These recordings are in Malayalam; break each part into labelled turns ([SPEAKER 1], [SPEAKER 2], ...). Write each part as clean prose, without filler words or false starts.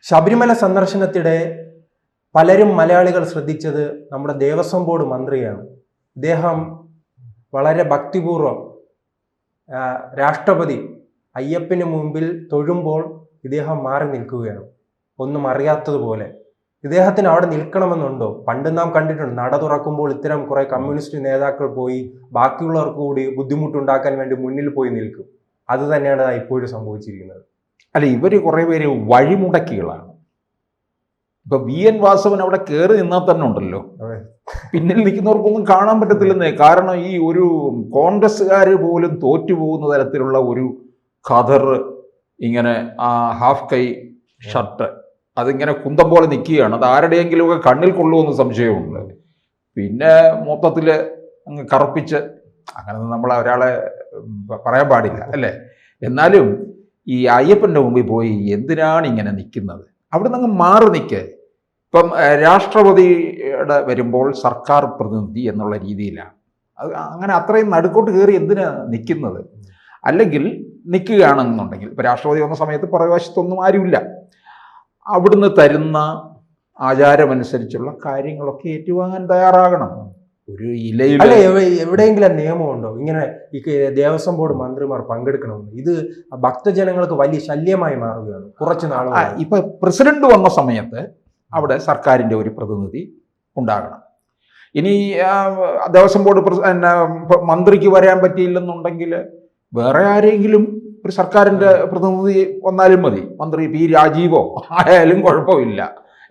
[SPEAKER 1] ശബരിമല സന്ദർശനത്തിടെ പലരും മലയാളികൾ ശ്രദ്ധിച്ചത് നമ്മുടെ ദേവസ്വം ബോർഡ് മന്ത്രിയാണ്. ഇദ്ദേഹം വളരെ ഭക്തിപൂർവം രാഷ്ട്രപതി അയ്യപ്പന് മുമ്പിൽ തൊഴുമ്പോൾ ഇദ്ദേഹം മാറി നിൽക്കുകയാണ്, ഒന്നും അറിയാത്തതുപോലെ. ഇദ്ദേഹത്തിന് അവിടെ നിൽക്കണമെന്നുണ്ടോ? പണ്ട് നാം കണ്ടിട്ടുണ്ട്, നട തുറക്കുമ്പോൾ ഇത്തരം കുറെ കമ്മ്യൂണിസ്റ്റ് നേതാക്കൾ പോയി ബാക്കിയുള്ളവർക്ക് കൂടി ബുദ്ധിമുട്ടുണ്ടാക്കാൻ വേണ്ടി മുന്നിൽ പോയി നിൽക്കും. അത് തന്നെയാണ് ഇപ്പോഴും സംഭവിച്ചിരിക്കുന്നത്.
[SPEAKER 2] അല്ല, ഇവർ കുറേ പേര് വഴിമുടക്കികളാണ്. ഇപ്പൊ VN വാസവൻ അവിടെ കയറി നിന്നാൽ തന്നെ ഉണ്ടല്ലോ, പിന്നിൽ നിൽക്കുന്നവർക്കൊന്നും കാണാൻ പറ്റത്തില്ലെന്നേ. കാരണം ഈ ഒരു കോൺഗ്രസ്സുകാർ പോലും തോറ്റുപോകുന്ന തരത്തിലുള്ള ഒരു ഖദർ, ഇങ്ങനെ ഹാഫ് കൈ ഷർട്ട്, അതിങ്ങനെ കുന്തം പോലെ നിൽക്കുകയാണ്. അത് ആരുടെയെങ്കിലുമൊക്കെ കണ്ണിൽ കൊള്ളുമെന്ന് സംശയമുണ്ട്. പിന്നെ മൊത്തത്തിൽ അങ്ങ് കറുപ്പിച്ച്, അങ്ങനെ നമ്മൾ ഒരാളെ പറയാൻ പാടില്ല അല്ലേ. എന്നാലും ഈ അയ്യപ്പൻ്റെ മുമ്പിൽ പോയി എന്തിനാണ് ഇങ്ങനെ നിൽക്കുന്നത്? അവിടെ നിന്ന് മാറി നിൽക്കുക. ഇപ്പം രാഷ്ട്രപതിയുടെ വരുമ്പോൾ സർക്കാർ പ്രതിനിധി എന്നുള്ള രീതിയിലാണ് അത്. അങ്ങനെ അത്രയും നടുക്കോട്ട് കയറി എന്തിനാ നിൽക്കുന്നത്? അല്ലെങ്കിൽ നിൽക്കുകയാണെന്നുണ്ടെങ്കിൽ, ഇപ്പം രാഷ്ട്രപതി വന്ന സമയത്ത് പുറകുവശത്തൊന്നും ആരുമില്ല, അവിടുന്ന് തരുന്ന ആചാരമനുസരിച്ചുള്ള കാര്യങ്ങളൊക്കെ ഏറ്റുവാങ്ങാൻ തയ്യാറാകണം. ഒരു ഇലയിൽ
[SPEAKER 1] എവിടെയെങ്കിലും നിയമമുണ്ടോ ഇങ്ങനെ ഈ ദേവസ്വം ബോർഡ് മന്ത്രിമാർ പങ്കെടുക്കണമെന്ന്? ഇത് ഭക്തജനങ്ങൾക്ക് വലിയ ശല്യമായി മാറുകയാണ് കുറച്ച് നാളുകൾ.
[SPEAKER 2] ഇപ്പൊ പ്രസിഡന്റ് വന്ന സമയത്ത് അവിടെ സർക്കാരിന്റെ ഒരു പ്രതിനിധി ഉണ്ടാകണം. ഇനി ദേവസ്വം ബോർഡ് മന്ത്രിക്ക് വരാൻ പറ്റിയില്ലെന്നുണ്ടെങ്കിൽ വേറെ ആരെങ്കിലും ഒരു സർക്കാരിന്റെ പ്രതിനിധി വന്നാലും മതി. മന്ത്രി P. രാജീവോ ആയാലും കുഴപ്പമില്ല,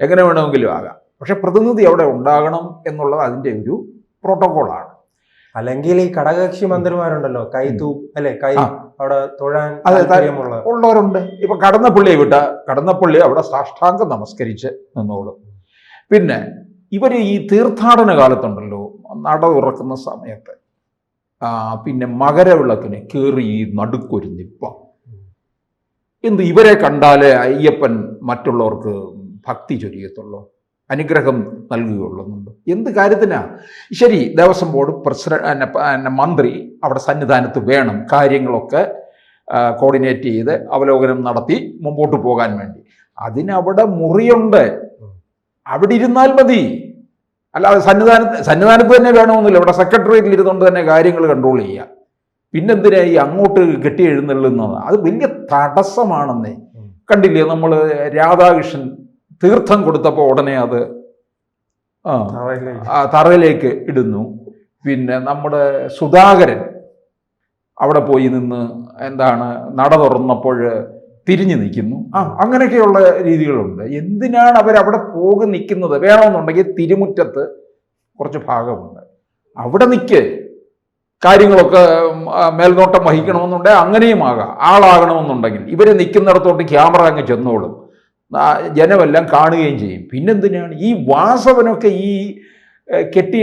[SPEAKER 2] എങ്ങനെ വേണമെങ്കിലും ആകാം. പക്ഷെ പ്രതിനിധി അവിടെ ഉണ്ടാകണം എന്നുള്ളത് അതിൻ്റെ ഒരു പ്രോട്ടോകോളാണ്.
[SPEAKER 1] അല്ലെങ്കിൽ ഈ ഘടകകക്ഷി മന്ത്രിമാരുണ്ടല്ലോ, കൈ അവിടെ തൊഴാൻ
[SPEAKER 2] ഉള്ളവരുണ്ട്. ഇപ്പൊ കടന്നപ്പള്ളി അവിടെ സാഷ്ടാംഗം നമസ്കരിച്ച് നിന്നോളും. പിന്നെ ഇവർ ഈ തീർത്ഥാടന കാലത്തുണ്ടല്ലോ, നട തുറക്കുന്ന സമയത്ത് പിന്നെ മകരവിളക്കിന് കയറി ഈ നടുക്കൊരു നിപ്പ. എന്ത്, ഇവരെ കണ്ടാലേ അയ്യപ്പൻ മറ്റുള്ളവർക്ക് ഭക്തി ചൊരിയത്തുള്ളൂ, അനുഗ്രഹം നൽകുകയുള്ളൂന്നുണ്ട്. എന്ത് കാര്യത്തിനാ? ശരി, ദേവസ്വം ബോർഡ് മന്ത്രി അവിടെ സന്നിധാനത്ത് വേണം, കാര്യങ്ങളൊക്കെ കോർഡിനേറ്റ് ചെയ്ത് അവലോകനം നടത്തി മുമ്പോട്ട് പോകാൻ വേണ്ടി. അതിനവിടെ മുറിയുണ്ട്, അവിടെ ഇരുന്നാൽ മതി. അല്ലാതെ സന്നിധാനത്ത് തന്നെ വേണമെന്നില്ല. ഇവിടെ സെക്രട്ടേറിയറ്റിൽ ഇരുന്നുകൊണ്ട് തന്നെ കാര്യങ്ങൾ കൺട്രോൾ ചെയ്യുക. പിന്നെന്തിനാ ഈ അങ്ങോട്ട് കെട്ടി എഴുന്നള്ളുന്നത്? അത് വലിയ തടസ്സമാണെന്നേ. കണ്ടില്ലേ, നമ്മൾ രാധാകൃഷ്ണൻ തീർത്ഥം കൊടുത്തപ്പോൾ ഉടനെ അത് തറയിലേക്ക് ഇടുന്നു. പിന്നെ നമ്മുടെ സുധാകരൻ അവിടെ പോയി നിന്ന് നട തുറന്നപ്പോൾ തിരിഞ്ഞു നിൽക്കുന്നു. അങ്ങനെയൊക്കെയുള്ള രീതികളുണ്ട്. എന്തിനാണ് അവരവിടെ പോകി നിൽക്കുന്നത്? വേണമെന്നുണ്ടെങ്കിൽ തിരുമുറ്റത്ത് കുറച്ച് ഭാഗമുണ്ട്, അവിടെ നിൽക്ക്. കാര്യങ്ങളൊക്കെ മേൽനോട്ടം വഹിക്കണമെന്നുണ്ടെങ്കിൽ അങ്ങനെയും ആകാം. ആളാകണമെന്നുണ്ടെങ്കിൽ ഇവർ നിൽക്കുന്നിടത്തോട്ട് ക്യാമറ അങ്ങ് ചെന്നോളും, ജനമെല്ലാം കാണുകയും ചെയ്യും. പിന്നെന്തിനാണ് ഈ വാസവനൊക്കെ ഈ കെട്ടി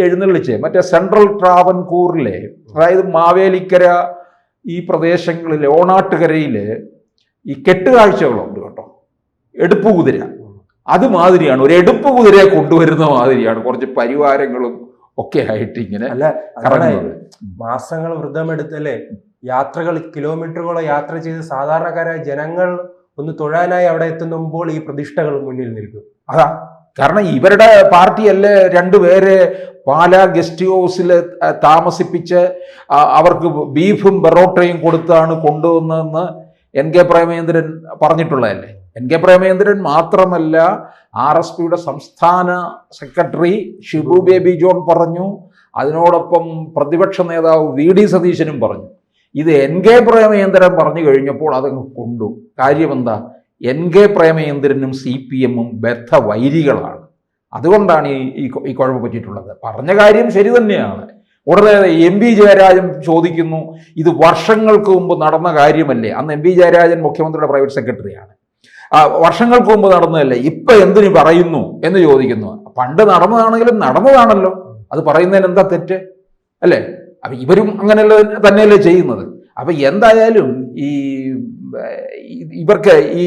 [SPEAKER 2] എഴുന്നള്ളിച്ച് മറ്റേ സെൻട്രൽ ട്രാവൻകൂറിലെ, അതായത് മാവേലിക്കര ഈ പ്രദേശങ്ങളിൽ, ഓണാട്ടുകരയിൽ ഈ കെട്ടുകാഴ്ചകളുണ്ട് കേട്ടോ, എടുപ്പ് കുതിര. അതുമാതിരിയാണ്, ഒരു എടുപ്പ് കുതിരയെ കൊണ്ടുവരുന്ന മാതിരിയാണ് കുറച്ച് പരിവാരങ്ങളും ഒക്കെ ആയിട്ട് ഇങ്ങനെ
[SPEAKER 1] മാസങ്ങൾ വ്രതമെടുത്തല്ലേ, കിലോമീറ്ററുകളോ യാത്ര ചെയ്ത് സാധാരണക്കാരായ ജനങ്ങൾ ഒന്ന് തൊഴാനായി അവിടെ എത്തുമ്പോൾ ഈ പ്രതിഷ്ഠകൾ മുന്നിൽ നിൽക്കും.
[SPEAKER 2] അതാ കാരണം ഇവരുടെ പാർട്ടിയല്ലേ രണ്ടുപേരെ പാലാ ഗസ്റ്റ് ഹൗസിൽ താമസിപ്പിച്ച് അവർക്ക് ബീഫും ബെറോട്ടയും കൊടുത്താണ് കൊണ്ടുവന്നതെന്ന് NK പ്രേമചന്ദ്രൻ പറഞ്ഞിട്ടുള്ളതല്ലേ. NK പ്രേമചന്ദ്രൻ മാത്രമല്ല, RSPയുടെ സംസ്ഥാന സെക്രട്ടറി ഷിബു ബേബി ജോൺ പറഞ്ഞു. അതിനോടൊപ്പം പ്രതിപക്ഷ നേതാവ് VD സതീശനും പറഞ്ഞു. ഇത് NK പ്രേമചന്ദ്രൻ പറഞ്ഞു കഴിഞ്ഞപ്പോൾ അതങ്ങ് കൊണ്ടു. കാര്യമെന്താ? NK പ്രേമചന്ദ്രനും CPM-ഉം ബദ്ധവൈരികളാണ്. അതുകൊണ്ടാണ് ഈ കുഴപ്പം പറ്റിയിട്ടുള്ളത്. പറഞ്ഞ കാര്യം ശരി തന്നെയാണ്. ഉടനെ MP ജയരാജൻ ചോദിക്കുന്നു, ഇത് വർഷങ്ങൾക്ക് മുമ്പ് നടന്ന കാര്യമല്ലേ? അന്ന് MP ജയരാജൻ മുഖ്യമന്ത്രിയുടെ പ്രൈവറ്റ് സെക്രട്ടറിയാണ്. വർഷങ്ങൾക്ക് മുമ്പ് നടന്നതല്ലേ, ഇപ്പം എന്തിനു പറയുന്നു എന്ന് ചോദിക്കുന്നു. പണ്ട് നടന്നതാണെങ്കിലും നടന്നതാണല്ലോ, അത് പറയുന്നതിന് എന്താ തെറ്റ് അല്ലേ? അപ്പം ഇവരും അങ്ങനെയല്ല തന്നെയല്ലേ ചെയ്യുന്നത്. അപ്പം എന്തായാലും ഇവർക്ക് ഈ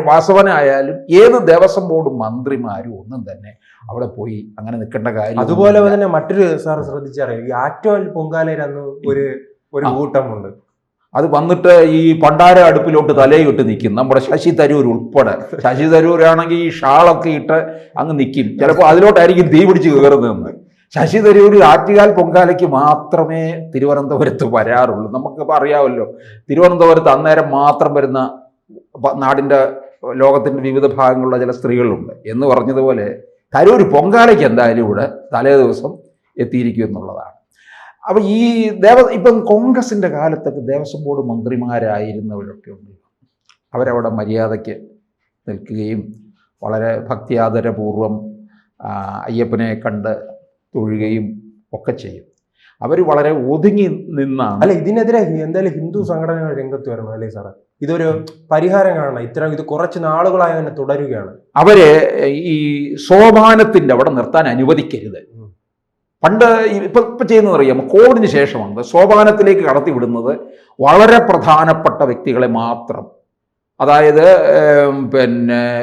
[SPEAKER 2] വാസവനായാലും ഏത് ദേവസ്വം ബോർഡ് മന്ത്രിമാരും ഒന്നും തന്നെ അവിടെ പോയി അങ്ങനെ നിൽക്കേണ്ട കാര്യം.
[SPEAKER 1] അതുപോലെ തന്നെ മറ്റൊരു സാർ ശ്രദ്ധിച്ചറിയാം, ഈ ആറ്റോൽ പൊങ്കാലയിൽ അന്ന് ഒരു കൂട്ടമുണ്ട്.
[SPEAKER 2] അത് വന്നിട്ട് ഈ പണ്ടാര അടുപ്പിലോട്ട് തലയിട്ട് നിൽക്കും. നമ്മുടെ ശശി തരൂർ ഉൾപ്പെടെ. ശശി തരൂരാണെങ്കിൽ ഈ ഷാളൊക്കെ ഇട്ട് അങ്ങ് നിൽക്കും. ചിലപ്പോൾ അതിലോട്ടായിരിക്കും തീ പിടിച്ച് കയറുന്നതെന്ന്. ശശി തരൂർ ആറ്റുകാൽ പൊങ്കാലയ്ക്ക് മാത്രമേ തിരുവനന്തപുരത്ത് വരാറുള്ളൂ. നമുക്കിപ്പോൾ അറിയാമല്ലോ, തിരുവനന്തപുരത്ത് അന്നേരം മാത്രം വരുന്ന നാടിൻ്റെ ലോകത്തിൻ്റെ വിവിധ ഭാഗങ്ങളിലുള്ള ചില സ്ത്രീകളുണ്ട്. എന്ന് പറഞ്ഞതുപോലെ തരൂർ പൊങ്കാലയ്ക്ക് എന്തായാലും ഇവിടെ തലേ ദിവസം എത്തിയിരിക്കും എന്നുള്ളതാണ്. അപ്പോൾ ഈ ഇപ്പം കോൺഗ്രസിൻ്റെ കാലത്തൊക്കെ ദേവസ്വം ബോർഡ് മന്ത്രിമാരായിരുന്നവരൊക്കെ ഉണ്ട്. അവരവിടെ മര്യാദയ്ക്ക് നിൽക്കുകയും വളരെ ഭക്തിയാദരപൂർവം അയ്യപ്പനെ കണ്ട് തൊഴുകയും ഒക്കെ ചെയ്യും. അവർ വളരെ ഒതുങ്ങി നിന്നാണ്.
[SPEAKER 1] അല്ല, ഇതിനെതിരെ എന്തായാലും ഹിന്ദു സംഘടനകൾ രംഗത്ത് വരണം അല്ലേ സാറേ? ഇതൊരു പരിഹാരം കാണണം. ഇത് കുറച്ച് നാളുകളായി തന്നെ തുടരുകയാണ്.
[SPEAKER 2] അവരെ ഈ സോപാനത്തിൻ്റെ അവിടെ നിർത്താൻ അനുവദിക്കരുത്. പണ്ട് ഇപ്പം ചെയ്യുന്നത് അറിയാമോ? കോവിഡിന് ശേഷമാണ് സോപാനത്തിലേക്ക് കടത്തിവിടുന്നത് വളരെ പ്രധാനപ്പെട്ട വ്യക്തികളെ മാത്രം. അതായത്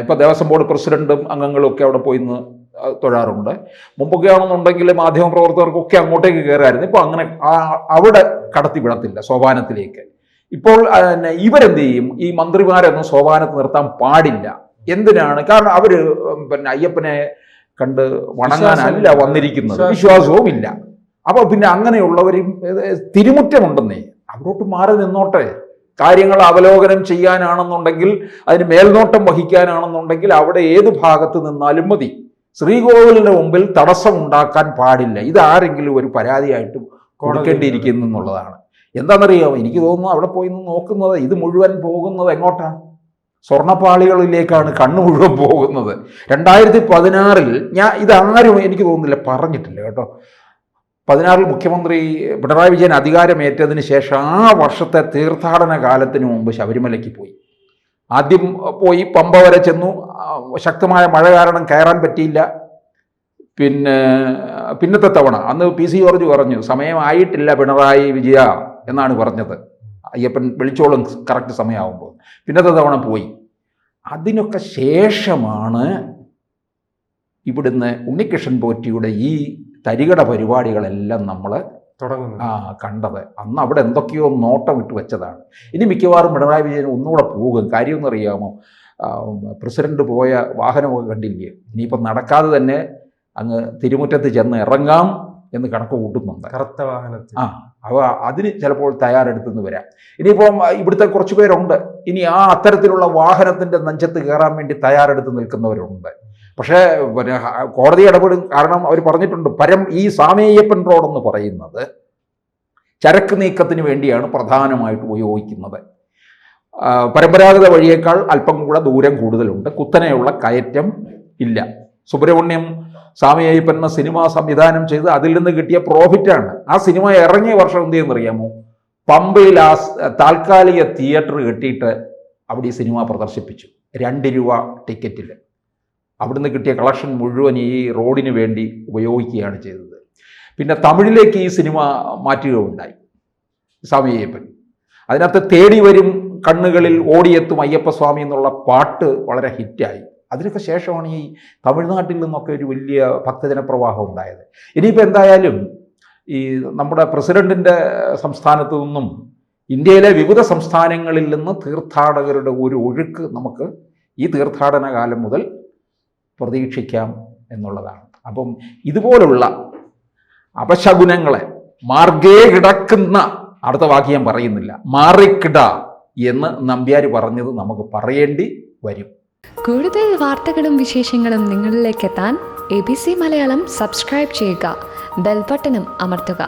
[SPEAKER 2] ഇപ്പം ദേവസ്വം ബോർഡ് പ്രസിഡന്റും അംഗങ്ങളും ഒക്കെ അവിടെ പോയി നിന്ന് തൊഴാറുണ്ട്. മുമ്പൊക്കെ ആണെന്നുണ്ടെങ്കിൽ മാധ്യമപ്രവർത്തകർക്കൊക്കെ അങ്ങോട്ടേക്ക് കയറായിരുന്നു. ഇപ്പോൾ അങ്ങനെ അവിടെ കടത്തിവിടത്തില്ല സോപാനത്തിലേക്ക്. ഇപ്പോൾ ഇവരെന്ത് ചെയ്യും? ഈ മന്ത്രിമാരൊന്നും സോപാനത്ത് നിർത്താൻ പാടില്ല. എന്തിനാണ്? കാരണം അവർ അയ്യപ്പനെ കണ്ട് വണങ്ങാനല്ല വന്നിരിക്കുന്നത്, വിശ്വാസവും ഇല്ല. അപ്പോൾ പിന്നെ അങ്ങനെയുള്ളവരും തിരുമുറ്റമുണ്ടെന്നേ, അവിടോട്ട് മാറി നിന്നോട്ടെ. കാര്യങ്ങൾ അവലോകനം ചെയ്യാനാണെന്നുണ്ടെങ്കിൽ, അതിന് മേൽനോട്ടം വഹിക്കാനാണെന്നുണ്ടെങ്കിൽ അവിടെ ഏത് ഭാഗത്ത് നിന്നാലും മതി. ശ്രീകോവിലിൻ്റെ മുമ്പിൽ തടസ്സം ഉണ്ടാക്കാൻ പാടില്ല. ഇതാരെങ്കിലും ഒരു പരാതിയായിട്ട് കൊടുക്കേണ്ടിയിരിക്കുന്നു എന്നുള്ളതാണ്. എന്താണെന്നറിയാമോ? എനിക്ക് തോന്നുന്നു അവിടെ പോയി നോക്കുന്നത് ഇത് മുഴുവൻ പോകുന്നത് എങ്ങോട്ടാണ്? സ്വർണ്ണപ്പാളികളിലേക്കാണ് കണ്ണു മുഴുവൻ പോകുന്നത്. 2016 ഇതാരും എനിക്ക് തോന്നുന്നില്ല പറഞ്ഞിട്ടില്ല കേട്ടോ. 2016 മുഖ്യമന്ത്രി പിണറായി വിജയൻ അധികാരമേറ്റതിന് ശേഷം ആ വർഷത്തെ തീർത്ഥാടന കാലത്തിന് മുമ്പ് ശബരിമലയ്ക്ക് പോയി. ആദ്യം പോയി പമ്പ വരെ ചെന്നു. ശക്തമായ മഴ കാരണം കയറാൻ പറ്റിയില്ല. പിന്നത്തെ തവണ അന്ന് PC ജോർജ് പറഞ്ഞു, സമയമായിട്ടില്ല പിണറായി വിജയ എന്നാണ് പറഞ്ഞത്. അയ്യപ്പൻ വിളിച്ചോളും കറക്റ്റ് സമയമാകുമ്പോൾ. പിന്നത്തെ തവണ പോയി. അതിനൊക്കെ ശേഷമാണ് ഇവിടുന്ന് ഉണ്ണികൃഷ്ണൻ പോറ്റിയുടെ ഈ തരികട പരിപാടികളെല്ലാം നമ്മൾ കണ്ടത്. അന്ന് അവിടെ എന്തൊക്കെയോ നോട്ടം ഇട്ട് വെച്ചതാണ്. ഇനി മിക്കവാറും പിണറായി വിജയൻ ഒന്നുകൂടെ പോകും. കാര്യമൊന്നും അറിയാമോ? പ്രസിഡന്റ് പോയ വാഹനമൊക്കെ കണ്ടില്ലേ? ഇനിയിപ്പം നടക്കാതെ തന്നെ അങ്ങ് തിരുമുറ്റത്ത് ചെന്ന് ഇറങ്ങാം എന്ന് കണക്ക് കൂട്ടുന്നുണ്ട്.
[SPEAKER 1] കറുത്ത വാഹനത്തിൽ.
[SPEAKER 2] അപ്പോൾ അതിന് ചിലപ്പോൾ തയ്യാറെടുത്തെന്ന് വരാം. ഇനിയിപ്പം ഇവിടുത്തെ കുറച്ച് പേരുണ്ട് ഇനി അത്തരത്തിലുള്ള വാഹനത്തിൻ്റെ നെഞ്ചത്ത് കയറാൻ വേണ്ടി തയ്യാറെടുത്ത് നിൽക്കുന്നവരുണ്ട്. പക്ഷേ കോടതി ഇടപെടും. കാരണം അവർ പറഞ്ഞിട്ടുണ്ട്, ഈ സ്വാമിയയ്യപ്പൻ റോഡെന്ന് പറയുന്നത് ചരക്ക് നീക്കത്തിന് വേണ്ടിയാണ് പ്രധാനമായിട്ട് ഉപയോഗിക്കുന്നത്. പരമ്പരാഗത വഴിയേക്കാൾ അല്പം കൂടെ ദൂരം കൂടുതലുണ്ട്. കുത്തനെയുള്ള കയറ്റം ഇല്ല. സുബ്രഹ്മണ്യം സ്വാമിയയ്യപ്പൻ എന്ന സിനിമ സംവിധാനം ചെയ്ത് അതിൽ നിന്ന് കിട്ടിയ പ്രോഫിറ്റാണ്. ആ സിനിമ ഇറങ്ങിയ വർഷം എന്ത് ചെയ്യുന്നറിയാമോ? പമ്പയിൽ താൽക്കാലിക തിയേറ്റർ കെട്ടിയിട്ട് അവിടെ ഈ സിനിമ പ്രദർശിപ്പിച്ചു. 2 രൂപ ടിക്കറ്റിൽ. അവിടുന്ന് കിട്ടിയ കളക്ഷൻ മുഴുവൻ ഈ റോഡിന് വേണ്ടി ഉപയോഗിക്കുകയാണ് ചെയ്തത്. പിന്നെ തമിഴിലേക്ക് ഈ സിനിമ മാറ്റുകയുണ്ടായി സ്വാമിയയ്യപ്പൻ. അതിനകത്ത് തേടി വരും കണ്ണുകളിൽ ഓടിയെത്തും അയ്യപ്പസ്വാമി എന്നുള്ള പാട്ട് വളരെ ഹിറ്റായി. അതിനൊക്കെ ശേഷമാണ് ഈ തമിഴ്നാട്ടിൽ നിന്നൊക്കെ ഒരു വലിയ ഭക്തജന പ്രവാഹം ഉണ്ടായത്. ഇനിയിപ്പോൾ എന്തായാലും ഈ നമ്മുടെ പ്രസിഡന്റിൻ്റെ സംസ്ഥാനത്തു നിന്നും ഇന്ത്യയിലെ വിവിധ സംസ്ഥാനങ്ങളിൽ നിന്ന് തീർത്ഥാടകരുടെ ഒരു ഒഴുക്ക് നമുക്ക് ഈ തീർത്ഥാടന കാലം മുതൽ പ്രതീക്ഷിക്കാം എന്നുള്ളതാണ്. അപ്പം ഇതുപോലുള്ള അപശകുനങ്ങളെ മാർഗേ കിടക്കുന്ന, അടുത്ത വാക്യം പറയുന്നില്ല, മാറിക്കിട എന്ന് നമ്പ്യാർ പറഞ്ഞത് നമുക്ക് പറയേണ്ടി വരും.
[SPEAKER 3] കൂടുതൽ വാർത്തകളും വിശേഷങ്ങളും നിങ്ങളിലേക്ക് എത്താൻ ABC മലയാളം സബ്സ്ക്രൈബ് ചെയ്യുക, ബെൽ ബട്ടണും അമർത്തുക.